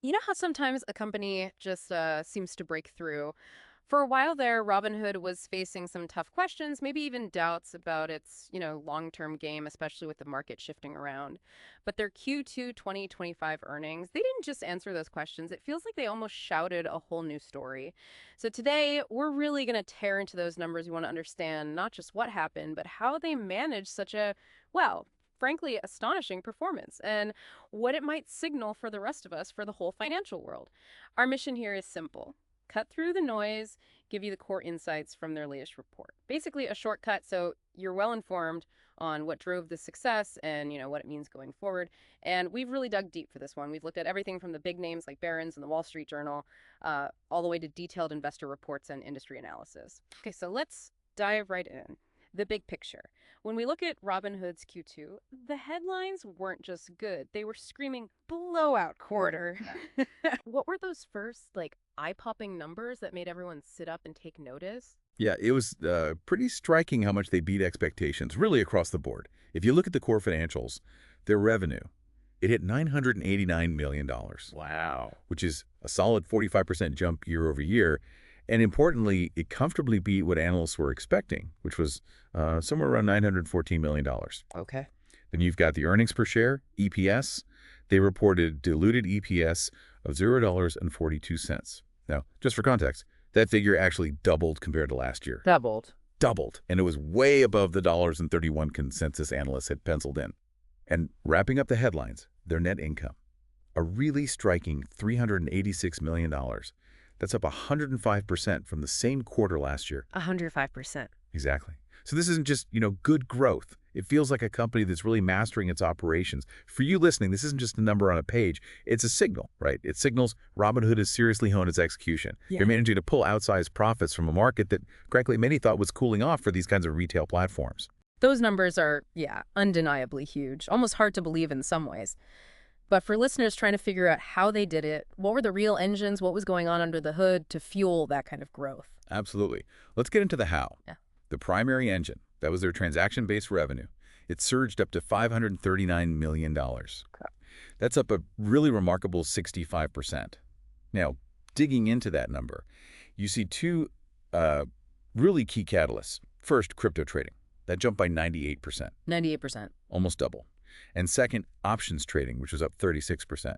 You know how sometimes a company just seems to break through? For a while there, Robinhood was facing some tough questions, maybe even doubts about its, long-term game, especially with the market shifting around. But their Q2 2025 earnings, they didn't just answer those questions. It feels like they almost shouted a whole new story. So today, we're really going to tear into those numbers. We want to understand not just what happened, but how they managed such a, well, frankly, astonishing performance and what it might signal for the rest of us for the whole financial world. Our mission here is simple: cut through the noise, give you the core insights from their latest report. Basically, a shortcut so you're well informed on what drove the success and what it means going forward. And we've really dug deep for this one. We've looked at everything from the big names like Barron's and the Wall Street Journal, all the way to detailed investor reports and industry analysis. Okay, so let's dive right in. The big picture. When we look at Robinhood's Q2, the headlines weren't just good. They were screaming blowout quarter. What were those first, like, eye-popping numbers that made everyone sit up and take notice? Yeah, it was pretty striking how much they beat expectations, really across the board. If you look at the core financials, their revenue, it hit $989 million, Wow. which is a solid 45% jump year over year. And importantly, it comfortably beat what analysts were expecting, which was somewhere around $914 million. Okay. Then you've got the earnings per share, EPS. They reported diluted EPS of $0.42. Now, just for context, that figure actually doubled compared to last year. Doubled. Doubled. And it was way above the $1.31 consensus analysts had penciled in. And wrapping up the headlines, their net income, a really striking $386 million. That's up 105% from the same quarter last year. 105%. Exactly. So this isn't just, good growth. It feels like a company that's really mastering its operations. For you listening, this isn't just a number on a page. It's a signal, right? It signals Robinhood has seriously honed its execution. Yeah. They're managing to pull outsized profits from a market that, frankly, many thought was cooling off for these kinds of retail platforms. Those numbers are, yeah, undeniably huge, almost hard to believe in some ways. But for listeners trying to figure out how they did it, what were the real engines, what was going on under the hood to fuel that kind of growth? Absolutely. Let's get into the how. Yeah. The primary engine, that was their transaction-based revenue. It surged up to $539 million. Okay. That's up a really remarkable 65%. Now, digging into that number, you see two really key catalysts. First, crypto trading. That jumped by 98%, 98%. almost double. And second, options trading, which was up 36%.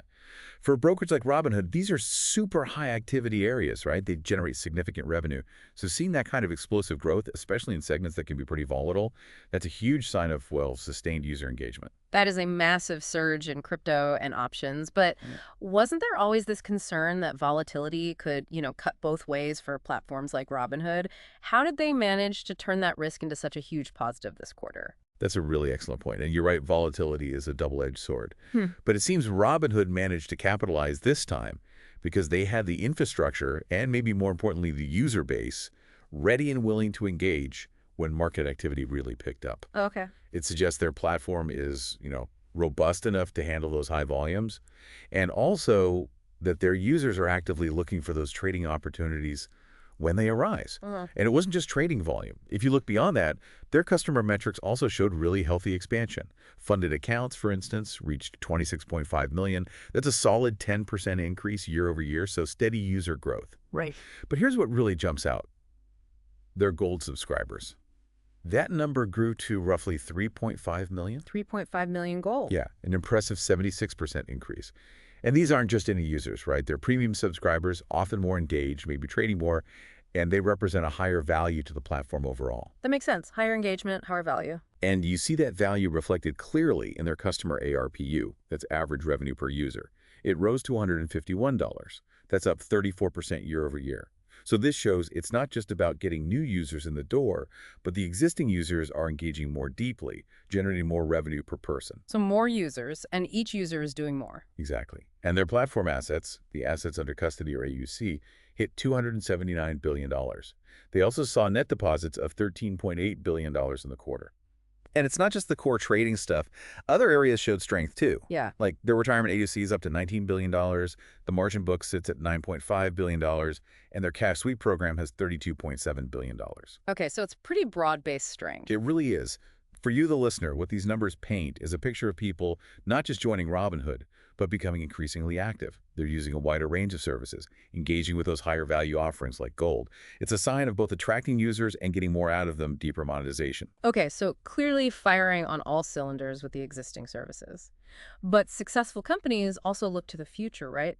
For a brokerage like Robinhood, these are super high activity areas, right? They generate significant revenue. So seeing that kind of explosive growth, especially in segments that can be pretty volatile, that's a huge sign of, well, sustained user engagement. That is a massive surge in crypto and options. But wasn't there always this concern that volatility could, cut both ways for platforms like Robinhood? How did they manage to turn that risk into such a huge positive this quarter? That's a really excellent point. And you're right, volatility is a double-edged sword. Hmm. But it seems Robinhood managed to capitalize this time because they had the infrastructure and maybe more importantly, the user base ready and willing to engage when market activity really picked up. Okay. It suggests their platform is, robust enough to handle those high volumes, and also that their users are actively looking for those trading opportunities when they arise. Uh-huh. And it wasn't just trading volume. If you look beyond that, their customer metrics also showed really healthy expansion. Funded accounts, for instance, reached 26.5 million. That's a solid 10% increase year over year, so steady user growth. Right. But here's what really jumps out. Their gold subscribers. That number grew to roughly 3.5 million. 3.5 million gold. Yeah, an impressive 76% increase. And these aren't just any users, right? They're premium subscribers, often more engaged, maybe trading more, and they represent a higher value to the platform overall. That makes sense. Higher engagement, higher value. And you see that value reflected clearly in their customer ARPU, that's average revenue per user. It rose to $151. That's up 34% year over year. So this shows it's not just about getting new users in the door, but the existing users are engaging more deeply, generating more revenue per person. So more users, and each user is doing more. Exactly. And their platform assets, the assets under custody or AUC, hit $279 billion. They also saw net deposits of $13.8 billion in the quarter. And it's not just the core trading stuff. Other areas showed strength too. Yeah. Like their retirement AUC is up to $19 billion, the margin book sits at $9.5 billion, and their cash sweep program has $32.7 billion. Okay, so it's pretty broad-based strength. It really is. For you, the listener, what these numbers paint is a picture of people not just joining Robinhood, but becoming increasingly active. They're using a wider range of services, engaging with those higher value offerings like gold. It's a sign of both attracting users and getting more out of them, deeper monetization. Okay, so clearly firing on all cylinders with the existing services. But successful companies also look to the future, right?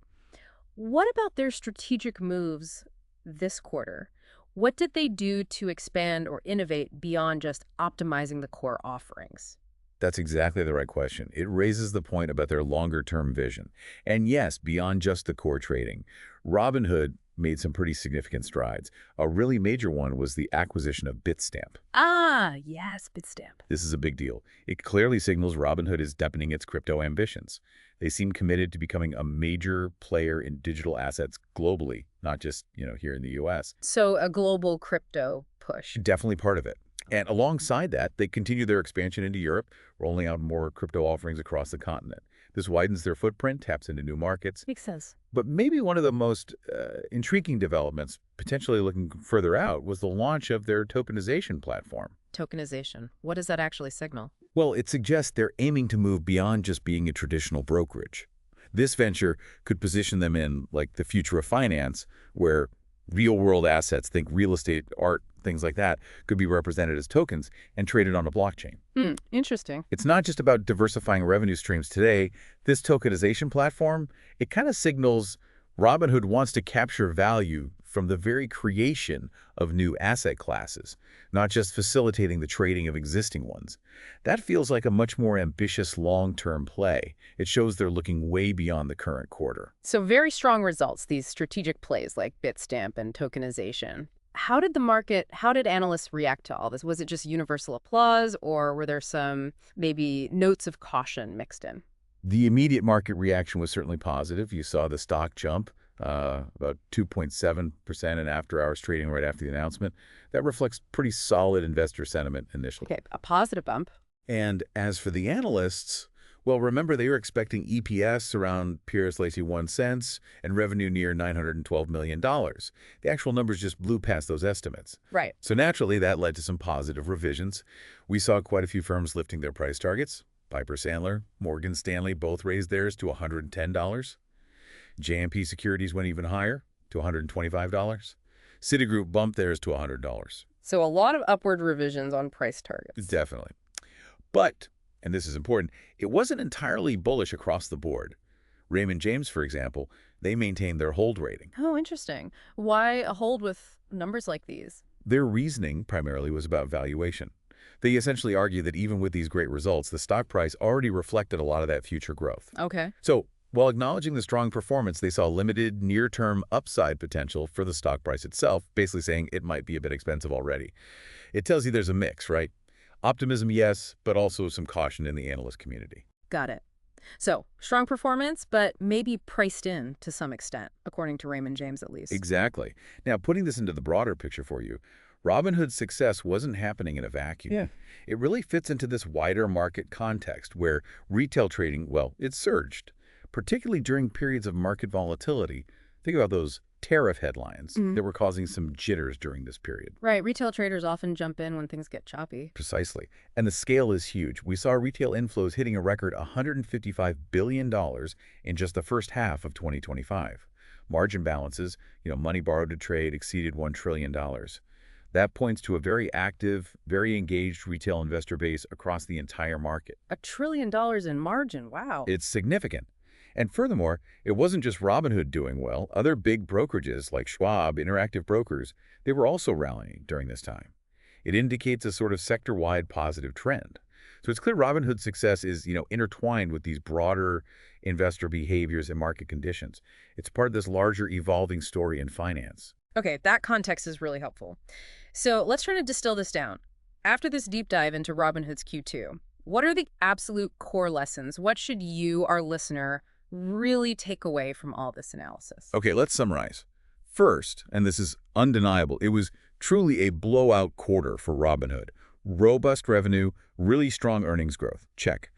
What about their strategic moves this quarter? What did they do to expand or innovate beyond just optimizing the core offerings? That's exactly the right question. It raises the point about their longer-term vision. And yes, beyond just the core trading, Robinhood made some pretty significant strides. A really major one was the acquisition of Bitstamp. Ah, yes, Bitstamp. This is a big deal. It clearly signals Robinhood is deepening its crypto ambitions. They seem committed to becoming a major player in digital assets globally, not just, here in the US. So a global crypto push. Definitely part of it. And alongside that, they continue their expansion into Europe, rolling out more crypto offerings across the continent. This widens their footprint, taps into new markets. Makes sense. But maybe one of the most intriguing developments, potentially looking further out, was the launch of their tokenization platform. Tokenization. What does that actually signal? Well, it suggests they're aiming to move beyond just being a traditional brokerage. This venture could position them in, like, the future of finance, where real-world assets, think real estate, art, things like that, could be represented as tokens and traded on a blockchain. Interesting. It's not just about diversifying revenue streams today. This tokenization platform, it kind of signals Robinhood wants to capture value from the very creation of new asset classes, not just facilitating the trading of existing ones. That feels like a much more ambitious long-term play. It shows they're looking way beyond the current quarter. So very strong results, these strategic plays like Bitstamp and tokenization. How did analysts react to all this? Was it just universal applause, or were there some maybe notes of caution mixed in? The immediate market reaction was certainly positive. You saw the stock jump about 2.7% in after-hours trading right after the announcement. That reflects pretty solid investor sentiment initially. Okay, a positive bump. And as for the analysts, well, remember they were expecting EPS around Pierce Lacey 1 cent and revenue near $912 million. The actual numbers just blew past those estimates. Right. So naturally, that led to some positive revisions. We saw quite a few firms lifting their price targets. Piper Sandler, Morgan Stanley both raised theirs to $110. JMP Securities went even higher, to $125. Citigroup bumped theirs to $100. So a lot of upward revisions on price targets. Definitely. But, and this is important, it wasn't entirely bullish across the board. Raymond James, for example, they maintained their hold rating. Oh, interesting. Why a hold with numbers like these? Their reasoning primarily was about valuation. They essentially argue that even with these great results, the stock price already reflected a lot of that future growth. Okay. So, while acknowledging the strong performance, they saw limited near-term upside potential for the stock price itself, basically saying it might be a bit expensive already. It tells you there's a mix, right? Optimism, yes, but also some caution in the analyst community. Got it. So, strong performance, but maybe priced in to some extent, according to Raymond James at least. Exactly. Now, putting this into the broader picture for you, Robinhood's success wasn't happening in a vacuum. Yeah. It really fits into this wider market context where retail trading, well, it surged, particularly during periods of market volatility. Think about those tariff headlines that were causing some jitters during this period. Right. Retail traders often jump in when things get choppy. Precisely. And the scale is huge. We saw retail inflows hitting a record $155 billion in just the first half of 2025. Margin balances, money borrowed to trade, exceeded $1 trillion. That points to a very active, very engaged retail investor base across the entire market. $1 trillion in margin. Wow. It's significant. And furthermore, it wasn't just Robinhood doing well. Other big brokerages like Schwab, Interactive Brokers, they were also rallying during this time. It indicates a sort of sector-wide positive trend. So it's clear Robinhood's success is, intertwined with these broader investor behaviors and market conditions. It's part of this larger evolving story in finance. Okay, that context is really helpful. So let's try to distill this down. After this deep dive into Robinhood's Q2, what are the absolute core lessons? What should you, our listener, really take away from all this analysis? Okay, let's summarize. First, and this is undeniable, it was truly a blowout quarter for Robinhood. Robust revenue, really strong earnings growth. Check.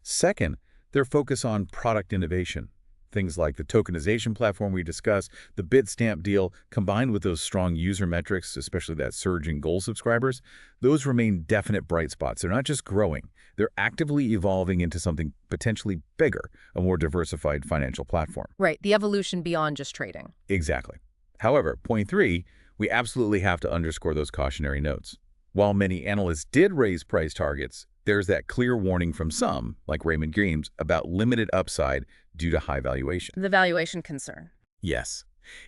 Second, their focus on product innovation. Things like the tokenization platform we discussed, the Bitstamp deal, combined with those strong user metrics, especially that surge in Gold subscribers, those remain definite bright spots. They're not just growing, they're actively evolving into something potentially bigger, a more diversified financial platform. Right, the evolution beyond just trading. Exactly. However, point three, we absolutely have to underscore those cautionary notes. While many analysts did raise price targets, there's that clear warning from some, like Raymond James, about limited upside due to high valuation. The valuation concern. Yes,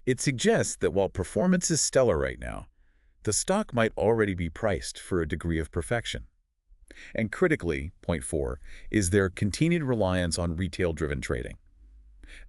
it suggests that while performance is stellar right now, the stock might already be priced for a degree of perfection. And critically, point four, is their continued reliance on retail-driven trading.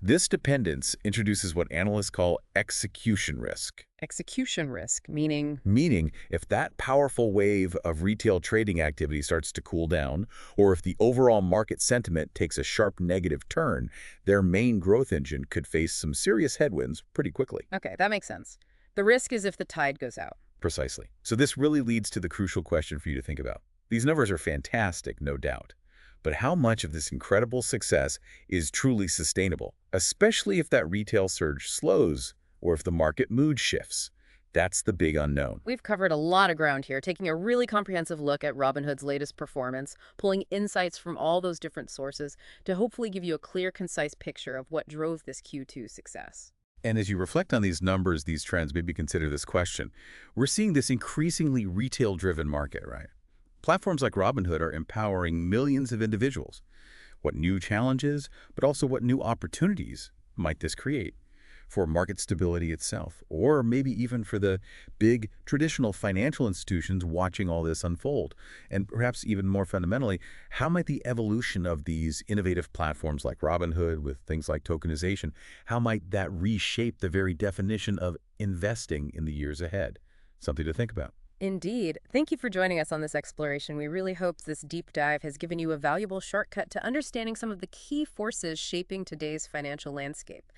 This dependence introduces what analysts call execution risk. Execution risk, meaning Meaning, if that powerful wave of retail trading activity starts to cool down, or if the overall market sentiment takes a sharp negative turn, their main growth engine could face some serious headwinds pretty quickly. okay, that makes sense. The risk is if the tide goes out. Precisely. So this really leads to the crucial question for you to think about. These numbers are fantastic, no doubt. But how much of this incredible success is truly sustainable, especially if that retail surge slows or if the market mood shifts? That's the big unknown. We've covered a lot of ground here, taking a really comprehensive look at Robinhood's latest performance, pulling insights from all those different sources to hopefully give you a clear, concise picture of what drove this Q2 success. And as you reflect on these numbers, these trends, maybe consider this question. We're seeing this increasingly retail-driven market, right? Platforms like Robinhood are empowering millions of individuals. What new challenges, but also what new opportunities might this create for market stability itself, or maybe even for the big traditional financial institutions watching all this unfold? And perhaps even more fundamentally, how might the evolution of these innovative platforms like Robinhood with things like tokenization, how might that reshape the very definition of investing in the years ahead? Something to think about. Indeed. Thank you for joining us on this exploration. We really hope this deep dive has given you a valuable shortcut to understanding some of the key forces shaping today's financial landscape.